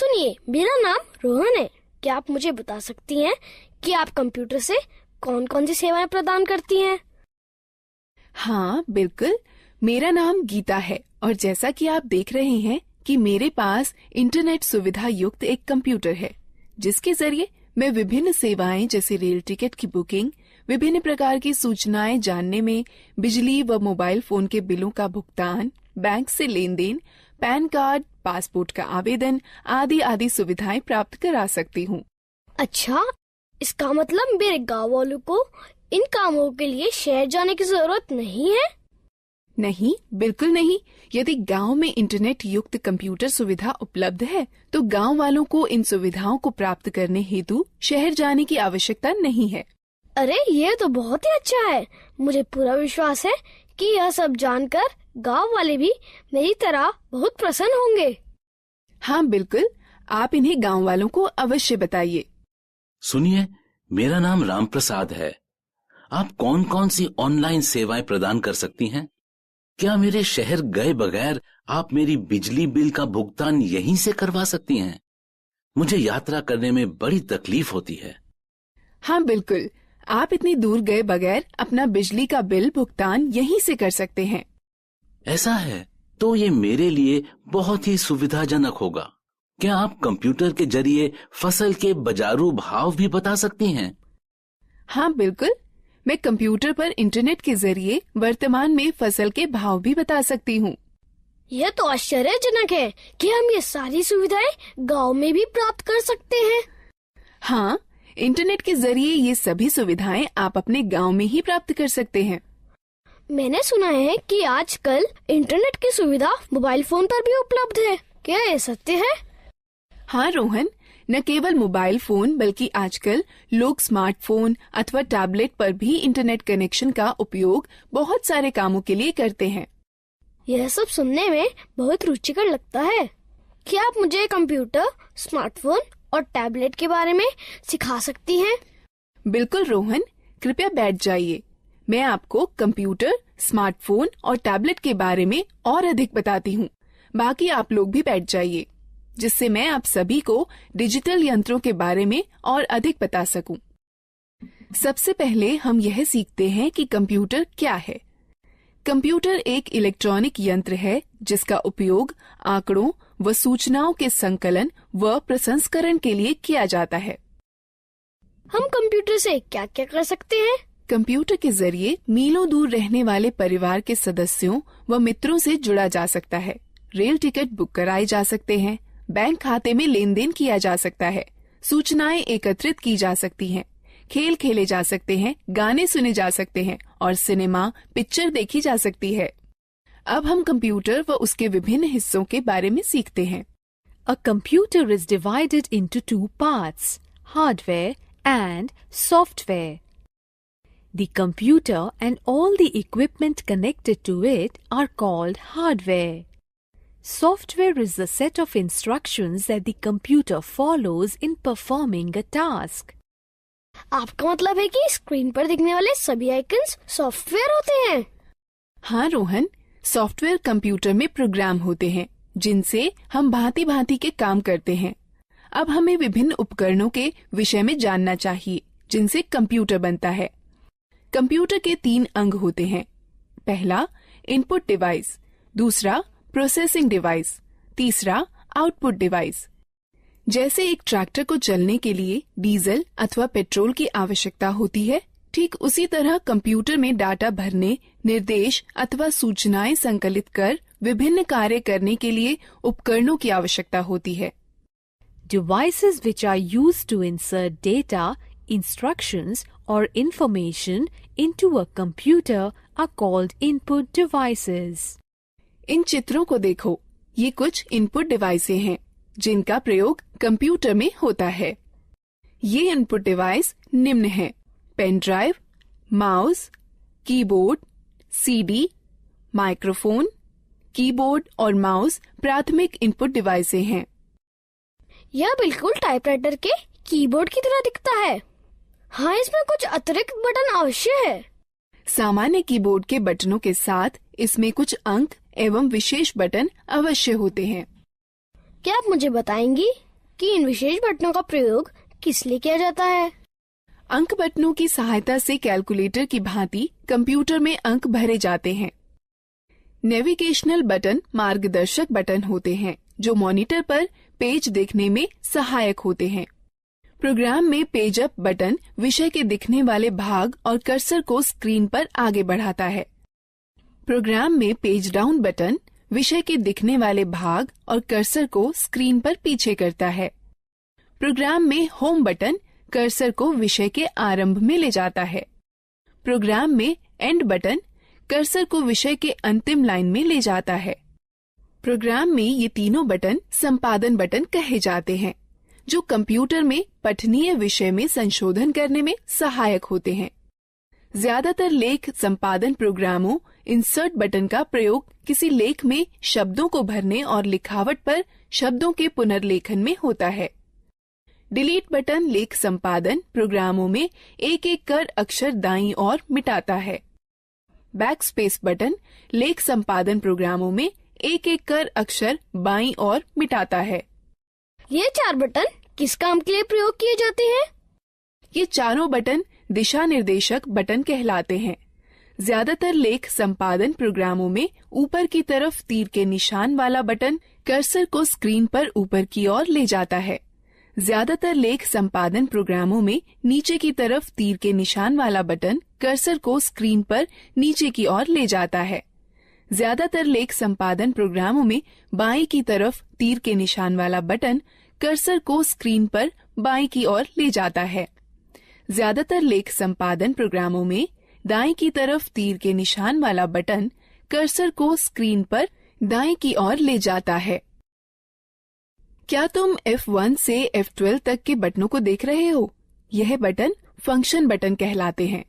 सुनिए, मेरा नाम रोहन है। क्या आप मुझे बता सकती हैं कि आप कंप्यूटर से कौन कौन सी सेवाएं प्रदान करती हैं? हाँ बिल्कुल, मेरा नाम गीता है और जैसा कि आप देख रहे हैं कि मेरे पास इंटरनेट सुविधा युक्त एक कंप्यूटर है, जिसके जरिए मैं विभिन्न सेवाएं जैसे रेल टिकट की बुकिंग, विभिन्न प्रकार की सूचनाएं जानने में, बिजली व मोबाइल फोन के बिलों का भुगतान, बैंक से लेन देन, पैन कार्ड, पासपोर्ट का आवेदन आदि आदि सुविधाएं प्राप्त करा सकती हूँ। अच्छा, इसका मतलब मेरे गाँव वालों को इन कामों के लिए शहर जाने की जरूरत नहीं है? नहीं, बिल्कुल नहीं। यदि गांव में इंटरनेट युक्त कंप्यूटर सुविधा उपलब्ध है, तो गांव वालों को इन सुविधाओं को प्राप्त करने हेतु शहर जाने की आवश्यकता नहीं है। अरे, ये तो बहुत ही अच्छा है। मुझे पूरा विश्वास है कि यह सब जानकर गांव वाले भी मेरी तरह बहुत प्रसन्न होंगे। हाँ बिल्कुल, आप इन्हें गांव वालों को अवश्य बताइए। सुनिए, मेरा नाम राम प्रसाद है। आप कौन कौन सी ऑनलाइन सेवाएं प्रदान कर सकती हैं? क्या मेरे शहर गए बगैर आप मेरी बिजली बिल का भुगतान यहीं से करवा सकती हैं? मुझे यात्रा करने में बड़ी तकलीफ होती है। हाँ बिल्कुल, आप इतनी दूर गए बगैर अपना बिजली का बिल भुगतान यहीं से कर सकते हैं। ऐसा है तो ये मेरे लिए बहुत ही सुविधाजनक होगा। क्या आप कंप्यूटर के जरिए फसल के बाजारू भाव भी बता सकती हैं? हाँ बिल्कुल, मैं कंप्यूटर पर इंटरनेट के जरिए वर्तमान में फसल के भाव भी बता सकती हूँ। यह तो आश्चर्यजनक है कि हम ये सारी सुविधाएं गांव में भी प्राप्त कर सकते हैं। हाँ, इंटरनेट के जरिए ये सभी सुविधाएं आप अपने गांव में ही प्राप्त कर सकते हैं। मैंने सुना है कि आजकल इंटरनेट की सुविधा मोबाइल फोन पर भी उपलब्ध है। क्या ये सत्य है? हाँ रोहन, न केवल मोबाइल फोन बल्कि आजकल लोग स्मार्टफोन अथवा टैबलेट पर भी इंटरनेट कनेक्शन का उपयोग बहुत सारे कामों के लिए करते हैं। यह सब सुनने में बहुत रुचिकर लगता है। क्या आप मुझे कंप्यूटर, स्मार्टफोन और टैबलेट के बारे में सिखा सकती हैं? बिल्कुल रोहन, कृपया बैठ जाइए। मैं आपको कंप्यूटर, स्मार्टफोन और टैबलेट के बारे में और अधिक बताती हूँ। बाकी आप लोग भी बैठ जाइए, जिससे मैं आप सभी को डिजिटल यंत्रों के बारे में और अधिक बता सकूं। सबसे पहले हम यह सीखते हैं कि कंप्यूटर क्या है। कंप्यूटर एक इलेक्ट्रॉनिक यंत्र है जिसका उपयोग आंकड़ों व सूचनाओं के संकलन व प्रसंस्करण के लिए किया जाता है। हम कंप्यूटर से क्या क्या कर सकते हैं? कंप्यूटर के जरिए मीलों दूर रहने वाले परिवार के सदस्यों व मित्रों से जुड़ा जा सकता है। रेल टिकट बुक कराए जा सकते हैं, बैंक खाते में लेन देन किया जा सकता है, सूचनाएं एकत्रित की जा सकती हैं, खेल खेले जा सकते हैं, गाने सुने जा सकते हैं और सिनेमा पिक्चर देखी जा सकती है। अब हम कंप्यूटर व उसके विभिन्न हिस्सों के बारे में सीखते हैं। A computer is divided into two parts, hardware and software. The computer and all the equipment connected to it are called hardware. Software is the set of instructions that the computer follows in performing a task. आपका मतलब है कि screen पर दिखने वाले सभी icons software होते हैं? हाँ रोहन, सॉफ्टवेयर कंप्यूटर में प्रोग्राम होते हैं जिनसे हम भांति भांति के काम करते हैं। अब हमें विभिन्न उपकरणों के विषय में जानना चाहिए जिनसे कंप्यूटर बनता है। कंप्यूटर के 3 अंग होते हैं। पहला इनपुट डिवाइस, दूसरा प्रोसेसिंग डिवाइस, तीसरा आउटपुट डिवाइस। जैसे एक ट्रैक्टर को चलने के लिए डीजल अथवा पेट्रोल की आवश्यकता होती है, ठीक उसी तरह कंप्यूटर में डाटा भरने, निर्देश अथवा सूचनाएं संकलित कर विभिन्न कार्य करने के लिए उपकरणों की आवश्यकता होती है। Devices which are used to insert data, instructions or information into a computer are called input devices. इन चित्रों को देखो, ये कुछ इनपुट डिवाइसें हैं जिनका प्रयोग कंप्यूटर में होता है। ये इनपुट डिवाइस निम्न हैं: pen drive, mouse, keyboard, CD, microphone. Keyboard और माउस प्राथमिक इनपुट डिवाइसें हैं। यह बिल्कुल टाइपराइटर के कीबोर्ड की तरह दिखता है। हाँ, इसमें कुछ अतिरिक्त बटन अवश्य है। सामान्य कीबोर्ड के बटनों के साथ इसमें कुछ अंक एवं विशेष बटन अवश्य होते हैं। क्या आप मुझे बताएंगी कि इन विशेष बटनों का प्रयोग किस लिए किया जाता है? अंक बटनों की सहायता से कैलकुलेटर की भांति कंप्यूटर में अंक भरे जाते हैं। नेविगेशनल बटन मार्गदर्शक बटन होते हैं जो मॉनिटर पर पेज देखने में सहायक होते हैं। प्रोग्राम में पेज अप बटन विषय के दिखने वाले भाग और कर्सर को स्क्रीन पर आगे बढ़ाता है। प्रोग्राम में पेज डाउन बटन विषय के दिखने वाले भाग और कर्सर को स्क्रीन पर पीछे करता है। प्रोग्राम में होम बटन कर्सर को विषय के आरंभ में ले जाता है। प्रोग्राम में एंड बटन कर्सर को विषय के अंतिम लाइन में ले जाता है। प्रोग्राम में ये तीनों बटन संपादन बटन कहे जाते हैं जो कंप्यूटर में पठनीय विषय में संशोधन करने में सहायक होते हैं। ज्यादातर लेख संपादन प्रोग्रामों इंसर्ट बटन का प्रयोग किसी लेख में शब्दों को भरने और लिखावट पर शब्दों के पुनर्लेखन में होता है। डिलीट बटन लेख संपादन प्रोग्रामों में एक एक कर अक्षर दाईं ओर मिटाता है। बैकस्पेस बटन लेख संपादन प्रोग्रामों में एक एक कर अक्षर बाईं ओर मिटाता है। ये 4 बटन किस काम के लिए प्रयोग किए जाते हैं? ये चारों बटन दिशा निर्देशक बटन कहलाते हैं। ज्यादातर लेख संपादन प्रोग्रामों में ऊपर की तरफ तीर के निशान वाला बटन कर्सर को स्क्रीन पर ऊपर की ओर ले जाता है। ज्यादातर लेख संपादन प्रोग्रामों में नीचे की तरफ तीर के निशान वाला बटन कर्सर को स्क्रीन पर नीचे की ओर ले जाता है। ज्यादातर लेख संपादन प्रोग्रामों में बाईं की तरफ तीर के निशान वाला बटन कर्सर को स्क्रीन पर बाईं की ओर ले जाता है। ज्यादातर लेख संपादन प्रोग्रामों में दाईं की तरफ तीर के निशान वाला बटन कर्सर को स्क्रीन पर दाईं की ओर ले जाता है। क्या तुम F1 से F12 तक के बटनों को देख रहे हो? यह बटन फंक्शन बटन कहलाते हैं।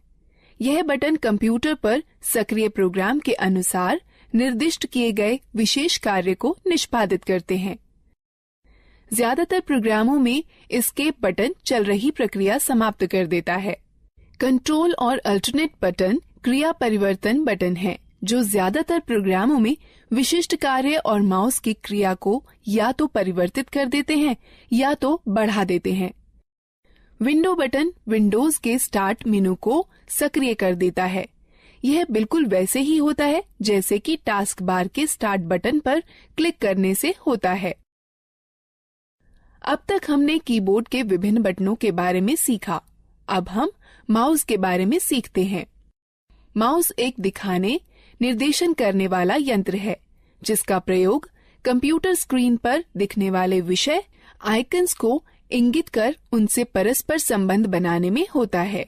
यह बटन कंप्यूटर पर सक्रिय प्रोग्राम के अनुसार निर्दिष्ट किए गए विशेष कार्य को निष्पादित करते हैं। ज्यादातर प्रोग्रामों में एस्केप बटन चल रही प्रक्रिया समाप्त कर देता है। कंट्रोल और अल्टरनेट बटन क्रिया परिवर्तन बटन हैं, जो ज्यादातर प्रोग्रामों में विशिष्ट कार्य और माउस की क्रिया को या तो परिवर्तित कर देते हैं या तो बढ़ा देते हैं। विंडो बटन विंडोज के स्टार्ट मेनू को सक्रिय कर देता है। यह बिल्कुल वैसे ही होता है जैसे कि टास्क बार के स्टार्ट बटन पर क्लिक करने से होता है। अब तक हमने कीबोर्ड के विभिन्न बटनों के बारे में सीखा। अब हम माउस के बारे में सीखते हैं। माउस एक दिखाने, निर्देशन करने वाला यंत्र है जिसका प्रयोग कंप्यूटर स्क्रीन पर दिखने वाले विषय आइकन्स को इंगित कर उनसे परस्पर संबंध बनाने में होता है।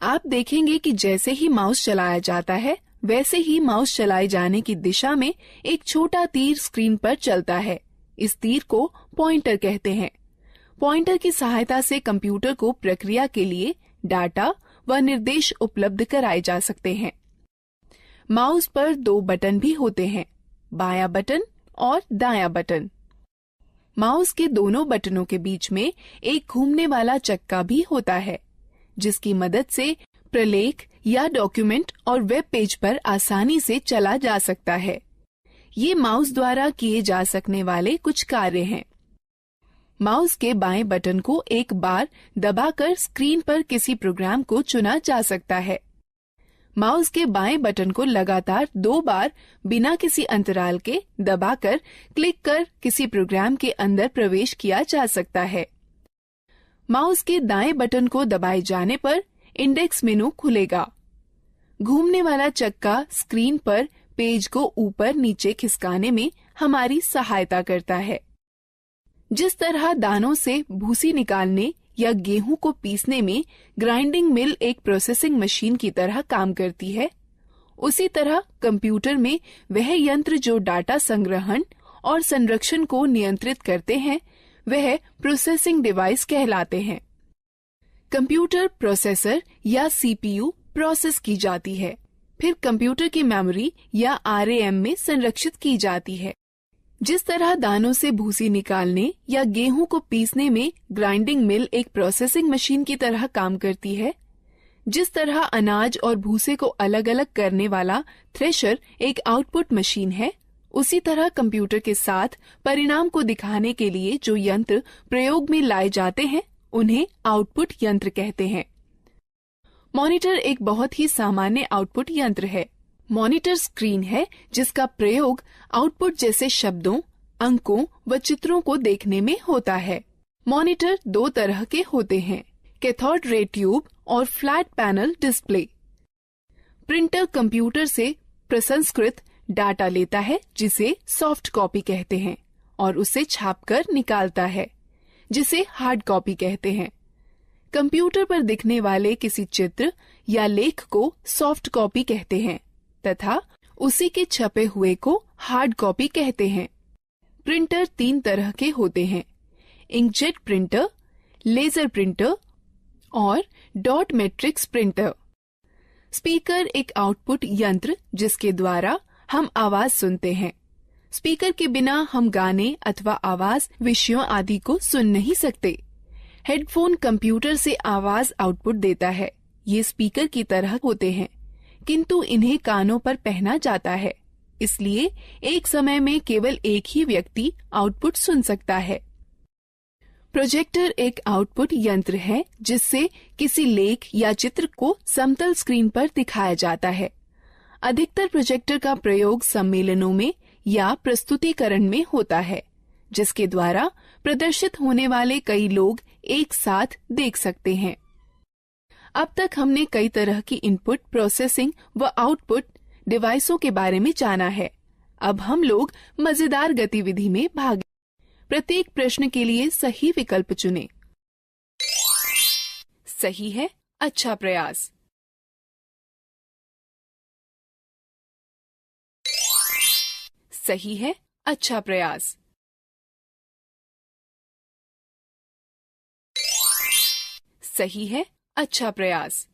आप देखेंगे कि जैसे ही माउस चलाया जाता है वैसे ही माउस चलाए जाने की दिशा में एक छोटा तीर स्क्रीन पर चलता है। इस तीर को पॉइंटर कहते हैं। पॉइंटर की सहायता से कंप्यूटर को प्रक्रिया के लिए डाटा व निर्देश उपलब्ध कराए जा सकते हैं। माउस पर 2 बटन भी होते हैं, बायां बटन और दायां बटन। माउस के दोनों बटनों के बीच में एक घूमने वाला चक्का भी होता है, जिसकी मदद से प्रलेख या डॉक्यूमेंट और वेब पेज पर आसानी से चला जा सकता है। ये माउस द्वारा किए जा सकने वाले कुछ कार्य हैं। माउस के बाएं बटन को एक बार दबाकर स्क्रीन पर किसी प्रोग्राम को चुना जा सकता है। माउस के बाएं बटन को लगातार 2 बार बिना किसी अंतराल के दबाकर क्लिक कर किसी प्रोग्राम के अंदर प्रवेश किया जा सकता है। माउस के दाएं बटन को दबाए जाने पर इंडेक्स मेनू खुलेगा। घूमने वाला चक्का स्क्रीन पर पेज को ऊपर नीचे खिसकाने में हमारी सहायता करता है। जिस तरह दानों से भूसी निकालने या गेहूं को पीसने में ग्राइंडिंग मिल एक प्रोसेसिंग मशीन की तरह काम करती है, उसी तरह कंप्यूटर में वह यंत्र जो डाटा संग्रहण और संरक्षण को नियंत्रित करते हैं वह प्रोसेसिंग डिवाइस कहलाते हैं। कंप्यूटर प्रोसेसर या सीपीयू प्रोसेस की जाती है, फिर कंप्यूटर की मेमोरी या आरएएम में संरक्षित की जाती है। जिस तरह दानों से भूसी निकालने या गेहूं को पीसने में ग्राइंडिंग मिल एक प्रोसेसिंग मशीन की तरह काम करती है, जिस तरह अनाज और भूसे को अलग अलग करने वाला थ्रेशर एक आउटपुट मशीन है, उसी तरह कंप्यूटर के साथ परिणाम को दिखाने के लिए जो यंत्र प्रयोग में लाए जाते हैं उन्हें आउटपुट यंत्र कहते हैं। मॉनिटर एक बहुत ही सामान्य आउटपुट यंत्र है। मॉनिटर स्क्रीन है जिसका प्रयोग आउटपुट जैसे शब्दों, अंकों व चित्रों को देखने में होता है। मॉनिटर दो तरह के होते हैं, कैथोड रे ट्यूब और flat panel display. Printer computer से प्रसंस्कृत डाटा लेता है जिसे सॉफ्ट कॉपी कहते हैं और उसे छापकर निकालता है जिसे हार्ड कॉपी कहते हैं। कंप्यूटर पर दिखने वाले किसी चित्र या लेख को सॉफ्ट कॉपी कहते हैं तथा उसी के छपे हुए को हार्ड कॉपी कहते हैं। प्रिंटर तीन तरह के होते हैं, इंकजेट प्रिंटर, लेजर प्रिंटर और डॉट मैट्रिक्स प्रिंटर। स्पीकर एक आउटपुट यंत्र जिसके द्वारा हम आवाज सुनते हैं। स्पीकर के बिना हम गाने अथवा आवाज विषयों आदि को सुन नहीं सकते। हेडफोन कंप्यूटर से आवाज आउटपुट देता है। ये स्पीकर की तरह होते हैं किंतु इन्हें कानों पर पहना जाता है, इसलिए एक समय में केवल एक ही व्यक्ति आउटपुट सुन सकता है। प्रोजेक्टर एक आउटपुट यंत्र है जिससे किसी लेख या चित्र को समतल स्क्रीन पर दिखाया जाता है। अधिकतर प्रोजेक्टर का प्रयोग सम्मेलनों में या प्रस्तुतिकरण में होता है जिसके द्वारा प्रदर्शित होने वाले कई लोग एक साथ देख सकते हैं। अब तक हमने कई तरह की इनपुट प्रोसेसिंग व आउटपुट डिवाइसों के बारे में जाना है। अब हम लोग मजेदार गतिविधि में भाग। प्रत्येक प्रश्न के लिए सही विकल्प चुनें। सही है, अच्छा प्रयास। सही है, अच्छा प्रयास। सही है, अच्छा प्रयास।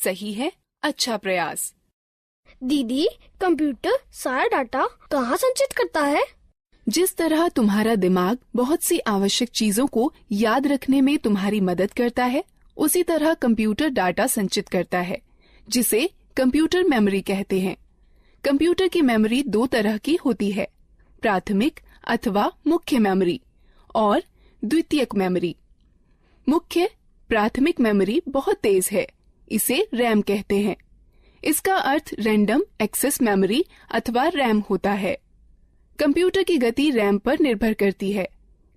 सही है, अच्छा प्रयास। दीदी, कंप्यूटर सारा डाटा कहाँ संचित करता है? जिस तरह तुम्हारा दिमाग बहुत सी आवश्यक चीजों को याद रखने में तुम्हारी मदद करता है, उसी तरह कंप्यूटर डाटा संचित करता है जिसे कंप्यूटर मेमोरी कहते हैं। कंप्यूटर की मेमोरी दो तरह की होती है, प्राथमिक अथवा मुख्य मेमोरी और द्वितीयक मेमोरी। मुख्य प्राथमिक मेमोरी बहुत तेज है, इसे रैम कहते हैं। इसका अर्थ रैंडम एक्सेस मेमोरी अथवा रैम होता है। कंप्यूटर की गति रैम पर निर्भर करती है।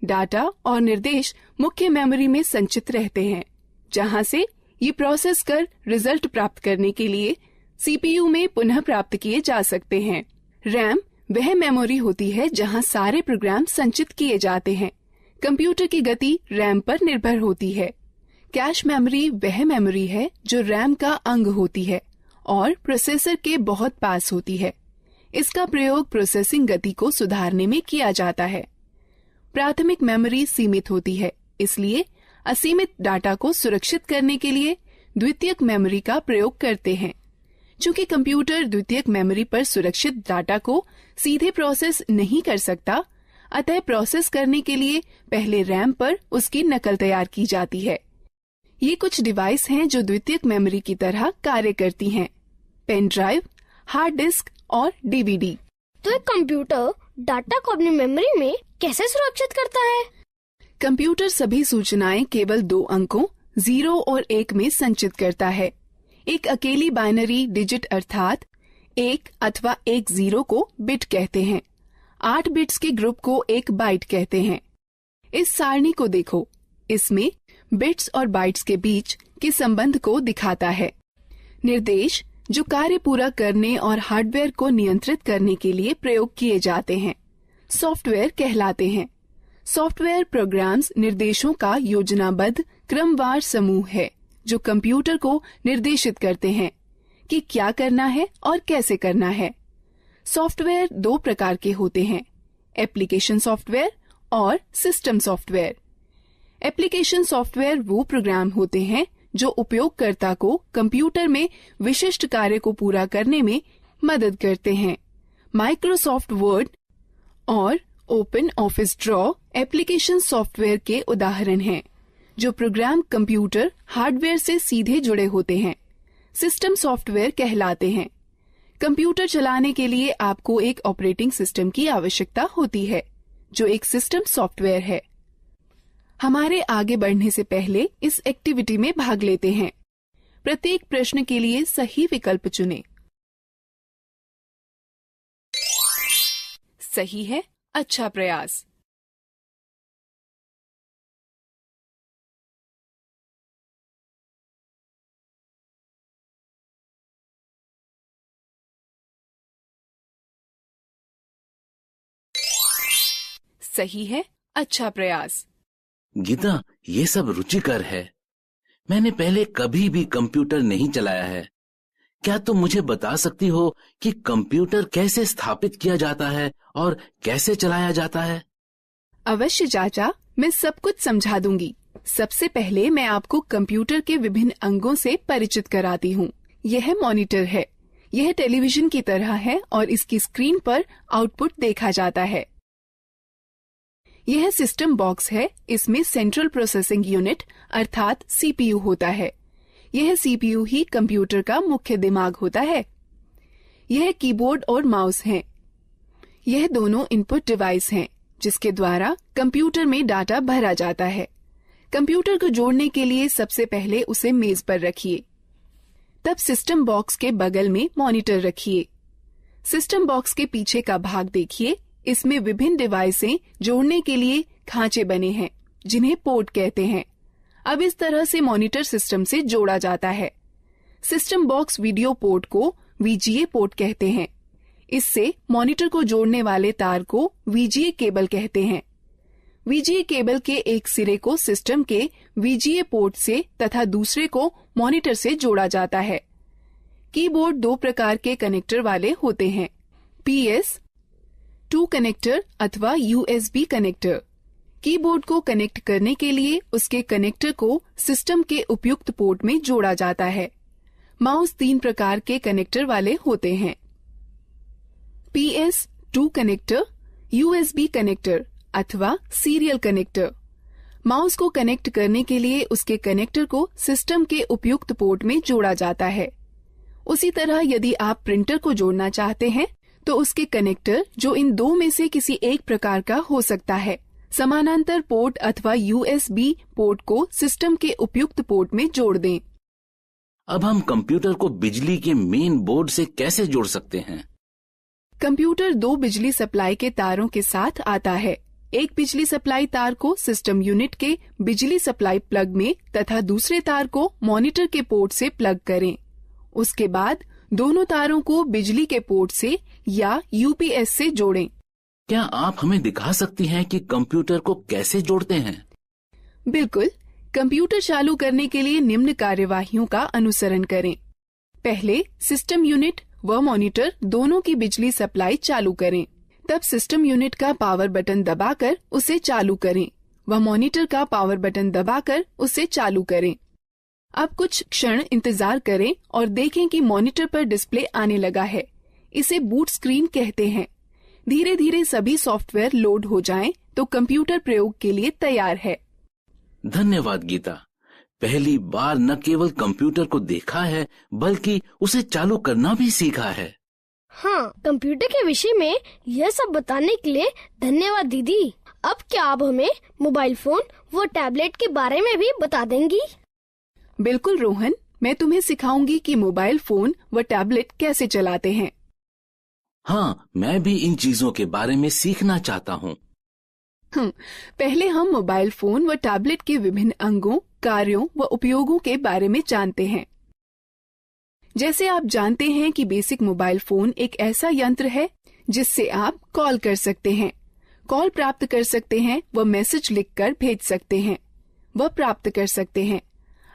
डाटा और निर्देश मुख्य मेमोरी में संचित रहते हैं, जहां से ये प्रोसेस कर रिजल्ट प्राप्त करने के लिए सीपीयू में पुनः प्राप्त किए जा सकते हैं। रैम वह मेमोरी होती है जहां सारे प्रोग्राम संचित किए जाते हैं। कंप्यूटर की गति रैम पर निर्भर होती है। कैश मेमोरी वह मेमोरी है जो रैम का अंग होती है और प्रोसेसर के बहुत पास होती है। इसका प्रयोग प्रोसेसिंग गति को सुधारने में किया जाता है। प्राथमिक मेमोरी सीमित होती है, इसलिए असीमित डाटा को सुरक्षित करने के लिए द्वितीयक मेमोरी का प्रयोग करते हैं। चूंकि कंप्यूटर द्वितीयक मेमोरी पर सुरक्षित डाटा को सीधे प्रोसेस नहीं कर सकता, अतः प्रोसेस करने के लिए पहले रैम पर उसकी नकल तैयार की जाती है। ये कुछ डिवाइस हैं जो द्वितीयक मेमोरी की तरह कार्य करती हैं, पेन ड्राइव, हार्ड डिस्क और डीवीडी। तो एक कंप्यूटर डाटा को अपनी मेमोरी में कैसे सुरक्षित करता है? कंप्यूटर सभी सूचनाएं केवल दो अंकों 0 और 1 में संचित करता है। एक अकेली बाइनरी डिजिट अर्थात 1 अथवा 1 0 को बिट कहते हैं। 8 बिट्स के ग्रुप को एक बाइट कहते हैं। इस सारणी को देखो, इसमें बिट्स और बाइट्स के बीच के संबंध को दिखाता है। निर्देश जो कार्य पूरा करने और हार्डवेयर को नियंत्रित करने के लिए प्रयोग किए जाते हैं, सॉफ्टवेयर कहलाते हैं। सॉफ्टवेयर प्रोग्राम्स निर्देशों का योजनाबद्ध क्रमवार समूह है जो कंप्यूटर को निर्देशित करते हैं कि क्या करना है और कैसे करना है। सॉफ्टवेयर दो प्रकार के होते हैं, एप्लीकेशन सॉफ्टवेयर और सिस्टम सॉफ्टवेयर। एप्लीकेशन सॉफ्टवेयर वो प्रोग्राम होते हैं जो उपयोगकर्ता को कंप्यूटर में विशिष्ट कार्य को पूरा करने में मदद करते हैं। माइक्रोसॉफ्ट वर्ड और open office draw application software के उदाहरण हैं, जो प्रोग्राम कंप्यूटर हार्डवेयर से सीधे जुड़े होते हैं। सिस्टम सॉफ्टवेयर कहलाते हैं। कंप्यूटर चलाने के लिए आपको एक ऑपरेटिंग सिस्टम की आवश्यकता होती है, जो एक सिस्टम सॉफ्टवेयर है। हमारे आगे बढ़ने से पहले इस एक्टिविटी में भाग लेते हैं। प्रत्येक प्रश्न के लिए सही विकल्प चुनें। सही है, अच्छा प्रयास। सही है, अच्छा प्रयास। गीता, ये सब रुचिकर है। मैंने पहले कभी भी कंप्यूटर नहीं चलाया है। क्या तुम मुझे बता सकती हो कि कंप्यूटर कैसे स्थापित किया जाता है और कैसे चलाया जाता है? अवश्य चाचा, मैं सब कुछ समझा दूंगी। सबसे पहले मैं आपको कंप्यूटर के विभिन्न अंगों से परिचित कराती हूँ। यह मॉनिटर है। यह टेलीविजन की तरह है और इसकी स्क्रीन पर आउटपुट देखा जाता है। यह सिस्टम बॉक्स है। इसमें सेंट्रल प्रोसेसिंग यूनिट अर्थात सीपीयू होता है। यह सीपीयू ही कंप्यूटर का मुख्य दिमाग होता है। यह कीबोर्ड और माउस हैं। यह दोनों इनपुट डिवाइस हैं, जिसके द्वारा कंप्यूटर में डाटा भरा जाता है। कंप्यूटर को जोड़ने के लिए सबसे पहले उसे मेज पर रखिए। तब सिस्टम बॉक्स के बगल में मॉनिटर रखिए। सिस्टम बॉक्स के पीछे का भाग देखिए। इसमें विभिन्न डिवाइसें जोड़ने के लिए खांचे बने हैं, जिन्हें पोर्ट कहते हैं। अब इस तरह से मॉनिटर सिस्टम से जोड़ा जाता है। सिस्टम बॉक्स वीडियो पोर्ट को वीजीए पोर्ट कहते हैं। इससे मॉनिटर को जोड़ने वाले तार को वीजीए केबल कहते हैं। वीजीए केबल के एक सिरे को सिस्टम के वीजीए पोर्ट से तथा दूसरे को मॉनिटर से जोड़ा जाता है। कीबोर्ड दो प्रकार के कनेक्टर वाले होते हैं, PS2 कनेक्टर अथवा USB कनेक्टर। कीबोर्ड को कनेक्ट करने के लिए उसके कनेक्टर को सिस्टम के उपयुक्त पोर्ट में जोड़ा जाता है। माउस 3 प्रकार के कनेक्टर वाले होते हैं, PS2 कनेक्टर, USB कनेक्टर अथवा सीरियल कनेक्टर। माउस को कनेक्ट करने के लिए उसके कनेक्टर को सिस्टम के उपयुक्त पोर्ट में जोड़ा जाता है। उसी तरह यदि आप प्रिंटर को जोड़ना चाहते हैं तो उसके कनेक्टर, जो इन दो में से किसी एक प्रकार का हो सकता है, समानांतर पोर्ट अथवा USB पोर्ट को सिस्टम के उपयुक्त पोर्ट में जोड़ दें। अब हम कंप्यूटर को बिजली के मेन बोर्ड से कैसे जोड़ सकते हैं? कंप्यूटर 2 बिजली सप्लाई के तारों के साथ आता है। एक बिजली सप्लाई तार को सिस्टम यूनिट के बिजली सप्लाई प्लग में तथा दूसरे तार को मॉनिटर के पोर्ट से प्लग करें। उसके बाद दोनों तारों को बिजली के पोर्ट से या UPS से जोड़ें। क्या आप हमें दिखा सकती हैं कि कंप्यूटर को कैसे जोड़ते हैं? बिल्कुल। कंप्यूटर चालू करने के लिए निम्न कार्यवाहियों का अनुसरण करें। पहले सिस्टम यूनिट व मॉनिटर दोनों की बिजली सप्लाई चालू करें। तब सिस्टम यूनिट का पावर बटन दबाकर उसे चालू करें व मॉनिटर का पावर बटन दबाकर उसे चालू करें। अब कुछ क्षण इंतजार करें और देखें कि मॉनिटर पर डिस्प्ले आने लगा है। इसे बूट स्क्रीन कहते हैं। धीरे धीरे सभी सॉफ्टवेयर लोड हो जाएं तो कंप्यूटर प्रयोग के लिए तैयार है। धन्यवाद गीता। पहली बार न केवल कंप्यूटर को देखा है बल्कि उसे चालू करना भी सीखा है। हाँ, कंप्यूटर के विषय में यह सब बताने के लिए धन्यवाद दीदी। अब क्या आप हमें मोबाइल फोन व टैबलेट के बारे में भी बता देंगी? बिल्कुल रोहन, मैं तुम्हें सिखाऊंगी कि मोबाइल फोन व टैबलेट कैसे चलाते हैं। हाँ, मैं भी इन चीजों के बारे में सीखना चाहता हूँ। पहले हम मोबाइल फोन व टैबलेट के विभिन्न अंगों, कार्यों व उपयोगों के बारे में जानते हैं। जैसे आप जानते हैं कि बेसिक मोबाइल फोन एक ऐसा यंत्र है जिससे आप कॉल कर सकते हैं, कॉल प्राप्त कर सकते हैं व मैसेज लिखकर भेज सकते हैं व प्राप्त कर सकते हैं।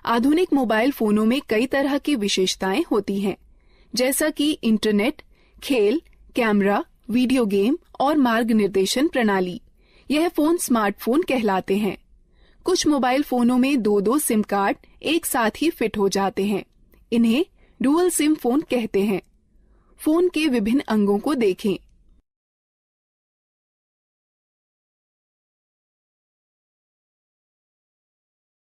आधुनिक मोबाइल फोनों में कई तरह की विशेषताएं होती हैं, जैसा कि इंटरनेट, खेल, कैमरा, वीडियो गेम और मार्ग निर्देशन प्रणाली। यह फोन स्मार्टफोन कहलाते हैं। कुछ मोबाइल फोनों में 2-2 सिम कार्ड एक साथ ही फिट हो जाते हैं। इन्हें डुअल सिम फोन कहते हैं। फोन के विभिन्न अंगों को देखें।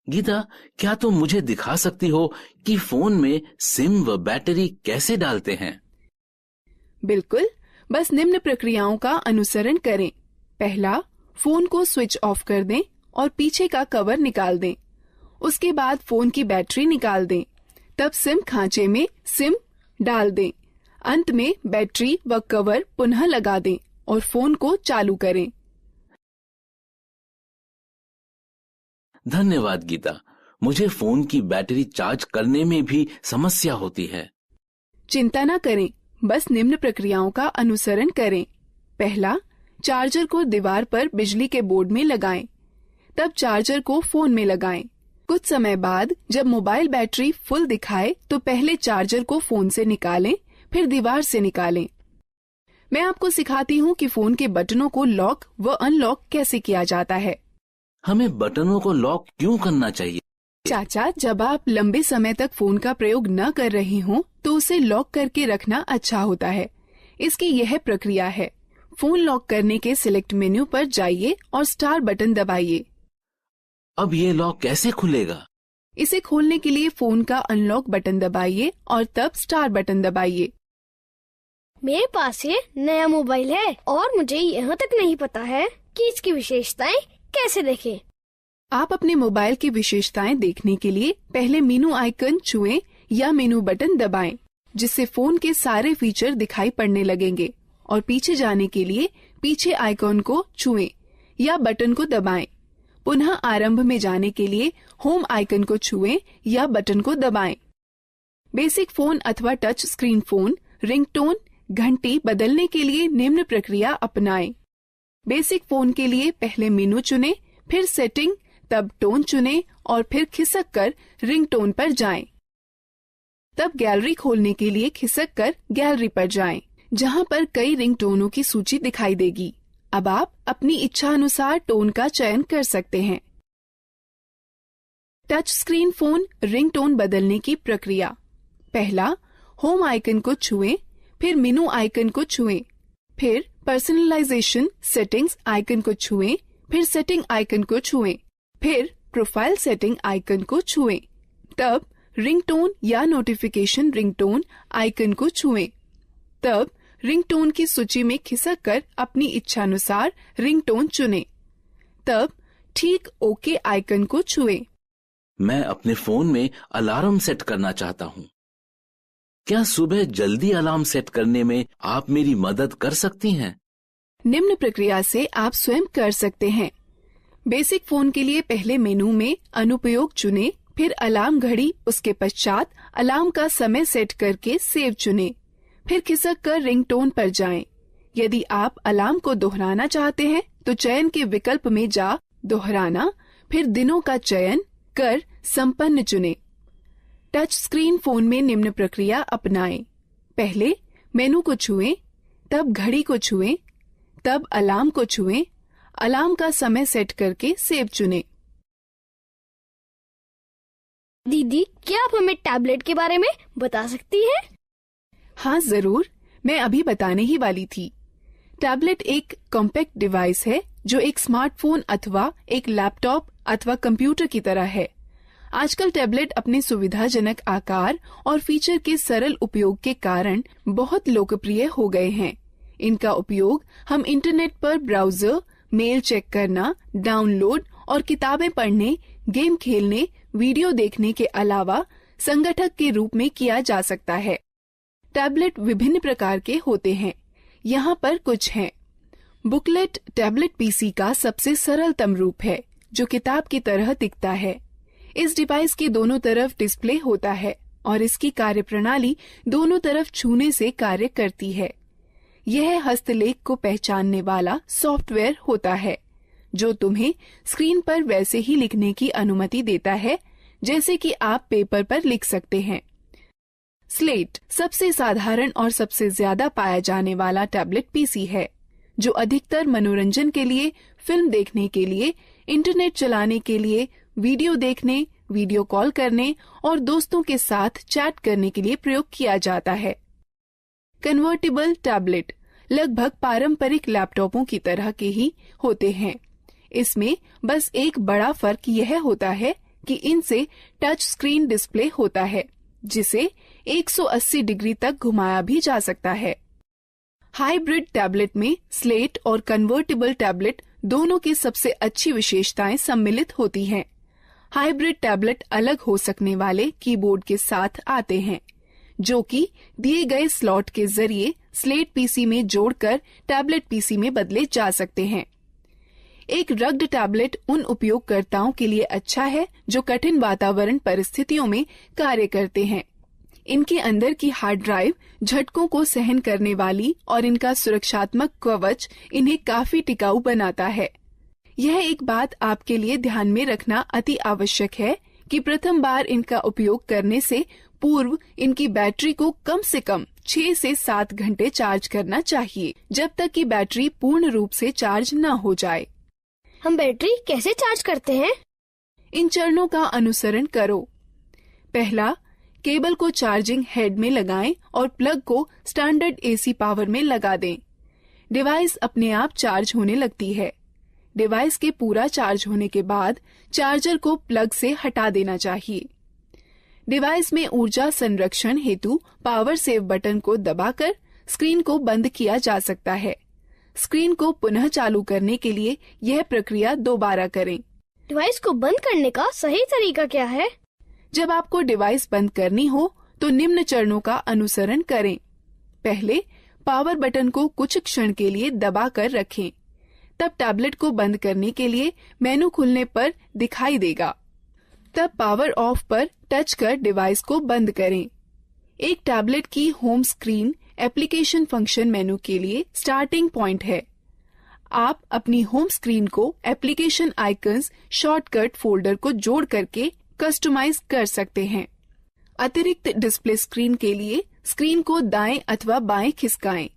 गीता, क्या तुम मुझे दिखा सकती हो कि फोन में सिम व बैटरी कैसे डालते हैं? बिल्कुल, बस निम्न प्रक्रियाओं का अनुसरण करें। पहला, फोन को स्विच ऑफ कर दें और पीछे का कवर निकाल दें। उसके बाद फोन की बैटरी निकाल दें। तब सिम खांचे में सिम डाल दें। अंत में बैटरी व कवर पुनः लगा दें और फोन को चालू करें। धन्यवाद गीता, मुझे फोन की बैटरी चार्ज करने में भी समस्या होती है। चिंता न करें, बस निम्न प्रक्रियाओं का अनुसरण करें। पहला, चार्जर को दीवार पर बिजली के बोर्ड में लगाएं। तब चार्जर को फोन में लगाएं। कुछ समय बाद जब मोबाइल बैटरी फुल दिखाए तो पहले चार्जर को फोन से निकालें, फिर दीवार से निकालें। मैं आपको सिखाती हूँ कि फोन के बटनों को लॉक व अनलॉक कैसे किया जाता है। हमें बटनों को लॉक क्यों करना चाहिए? चाचा, जब आप लंबे समय तक फोन का प्रयोग न कर रहे हों तो उसे लॉक करके रखना अच्छा होता है। इसकी यह प्रक्रिया है। फोन लॉक करने के सिलेक्ट मेन्यू पर जाइए और स्टार बटन दबाइए। अब ये लॉक कैसे खुलेगा? इसे खोलने के लिए फोन का अनलॉक बटन दबाइए और तब स्टार बटन दबाइए। मेरे पास ये नया मोबाइल है और मुझे यहाँ तक नहीं पता है कि इसकी विशेषताएं कैसे देखें। आप अपने मोबाइल की विशेषताएं देखने के लिए पहले मेनू आइकन छुएं या मेनू बटन दबाएं, जिससे फोन के सारे फीचर दिखाई पड़ने लगेंगे। और पीछे जाने के लिए पीछे आइकन को छुएं या बटन को दबाएं। पुनः आरंभ में जाने के लिए होम आइकन को छुएं या बटन को दबाएं। बेसिक फोन अथवा टच स्क्रीन फोन रिंगटोन घंटी बदलने के लिए निम्न प्रक्रिया अपनाएं। बेसिक फोन के लिए पहले मेनू चुनें, फिर सेटिंग, तब टोन चुनें और फिर खिसक कर रिंगटोन पर जाएं। तब गैलरी खोलने के लिए खिसक कर गैलरी पर जाएं, जहां पर कई रिंगटोनों की सूची दिखाई देगी। अब आप अपनी इच्छा अनुसार टोन का चयन कर सकते हैं। टच स्क्रीन फोन रिंगटोन बदलने की प्रक्रिया। पहला, होम आइकन को छुएं, फिर मेनू आइकन को छुएं, फिर पर्सनलाइजेशन सेटिंग्स आइकन को छुएं, फिर सेटिंग आइकन को छुएं, फिर प्रोफाइल सेटिंग आइकन को छुएं। तब रिंगटोन या नोटिफिकेशन रिंगटोन आइकन को छुएं। तब रिंगटोन की सूची में खिसक कर अपनी इच्छानुसार रिंगटोन चुनें। तब ठीक ओके आइकन को छुएं। मैं अपने फोन में अलार्म सेट करना चाहता हूँ। क्या सुबह जल्दी अलार्म सेट करने में आप मेरी मदद कर सकती हैं? निम्न प्रक्रिया से आप स्वयं कर सकते हैं। बेसिक फोन के लिए पहले मेनू में अनुपयोग चुनें, फिर अलार्म घड़ी, उसके पश्चात अलार्म का समय सेट करके सेव चुनें, फिर खिसक कर रिंगटोन पर जाएं। यदि आप अलार्म को दोहराना चाहते हैं तो चयन के विकल्प में जा दोहराना, फिर दिनों का चयन कर संपन्न चुनें। टच स्क्रीन फोन में निम्न प्रक्रिया अपनाएं। पहले मेनू को छुएं, तब घड़ी को छुएं, तब अलार्म को छुएं, अलार्म का समय सेट करके सेव चुनें। दीदी, क्या आप हमें टैबलेट के बारे में बता सकती हैं? हाँ जरूर, मैं अभी बताने ही वाली थी। टैबलेट एक कॉम्पैक्ट डिवाइस है जो एक स्मार्टफोन अथवा एक लैपटॉप अथवा कंप्यूटर की तरह है। आजकल टैबलेट अपने सुविधाजनक आकार और फीचर के सरल उपयोग के कारण बहुत लोकप्रिय हो गए हैं। इनका उपयोग हम इंटरनेट पर ब्राउजर, मेल चेक करना, डाउनलोड और किताबें पढ़ने, गेम खेलने, वीडियो देखने के अलावा संगठक के रूप में किया जा सकता है। टैबलेट विभिन्न प्रकार के होते हैं। यहाँ पर कुछ हैं। बुकलेट टैबलेट पीसी का सबसे सरलतम रूप है, जो किताब की तरह दिखता है। इस डिवाइस के दोनों तरफ डिस्प्ले होता है और इसकी कार्यप्रणाली दोनों तरफ छूने से कार्य करती है। यह हस्तलेख को पहचानने वाला सॉफ्टवेयर होता है, जो तुम्हें स्क्रीन पर वैसे ही लिखने की अनुमति देता है जैसे कि आप पेपर पर लिख सकते हैं। स्लेट सबसे साधारण और सबसे ज्यादा पाया जाने वाला टैबलेट पीसी है, जो अधिकतर मनोरंजन के लिए, फिल्म देखने के लिए, इंटरनेट चलाने के लिए, वीडियो देखने, वीडियो कॉल करने और दोस्तों के साथ चैट करने के लिए प्रयोग किया जाता है। कन्वर्टेबल टैबलेट लगभग पारंपरिक लैपटॉपों की तरह के ही होते हैं। इसमें बस एक बड़ा फर्क यह होता है कि इनसे टच स्क्रीन डिस्प्ले होता है, जिसे 180 डिग्री तक घुमाया भी जा सकता है। हाइब्रिड टैबलेट में स्लेट और कन्वर्टेबल टैबलेट दोनों की सबसे अच्छी विशेषताएं सम्मिलित होती हैं। हाइब्रिड टैबलेट अलग हो सकने वाले कीबोर्ड के साथ आते हैं, जो कि दिए गए स्लॉट के जरिए स्लेट पीसी में जोड़कर टैबलेट पीसी में बदले जा सकते हैं। एक रग्ड टैबलेट उन उपयोगकर्ताओं के लिए अच्छा है जो कठिन वातावरण परिस्थितियों में कार्य करते हैं। इनके अंदर की हार्ड ड्राइव झटकों को सहन करने वाली और इनका सुरक्षात्मक कवच इन्हें काफी टिकाऊ बनाता है। यह एक बात आपके लिए ध्यान में रखना अति आवश्यक है कि प्रथम बार इनका उपयोग करने से पूर्व इनकी बैटरी को कम से कम 6 से 7 घंटे चार्ज करना चाहिए, जब तक कि बैटरी पूर्ण रूप से चार्ज न हो जाए। हम बैटरी कैसे चार्ज करते हैं? इन चरणों का अनुसरण करो। पहला, केबल को चार्जिंग हेड में लगाएं और प्लग को स्टैंडर्ड एसी पावर में लगा दें। डिवाइस अपने आप चार्ज होने लगती है। डिवाइस के पूरा चार्ज होने के बाद चार्जर को प्लग से हटा देना चाहिए। डिवाइस में ऊर्जा संरक्षण हेतु पावर सेव बटन को दबाकर स्क्रीन को बंद किया जा सकता है। स्क्रीन को पुनः चालू करने के लिए यह प्रक्रिया दोबारा करें। डिवाइस को बंद करने का सही तरीका क्या है? जब आपको डिवाइस बंद करनी हो तो निम्न चरणों का अनुसरण करें। पहले, पावर बटन को कुछ क्षण के लिए दबा कर रखें। तब टैबलेट को बंद करने के लिए मेनू खुलने पर दिखाई देगा। तब पावर ऑफ पर टच कर डिवाइस को बंद करें। एक टैबलेट की होम स्क्रीन एप्लीकेशन फंक्शन मेनू के लिए स्टार्टिंग पॉइंट है। आप अपनी होम स्क्रीन को एप्लीकेशन आइकन्स शॉर्टकट फोल्डर को जोड़ करके कस्टमाइज कर सकते हैं। अतिरिक्त डिस्प्ले स्क्रीन के लिए स्क्रीन को दाएं अथवा बाएं खिसकाएं।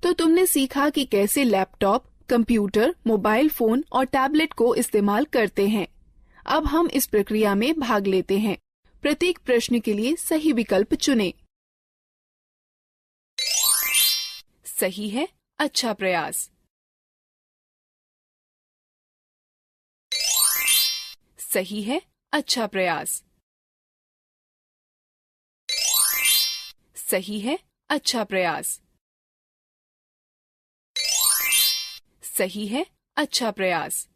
तो तुमने सीखा कि कैसे लैपटॉप, कंप्यूटर, मोबाइल फोन और टैबलेट को इस्तेमाल करते हैं। अब हम इस प्रक्रिया में भाग लेते हैं। प्रत्येक प्रश्न के लिए सही विकल्प चुनें। सही है, अच्छा प्रयास। सही है, अच्छा प्रयास। सही है, अच्छा प्रयास। सही है, अच्छा प्रयास।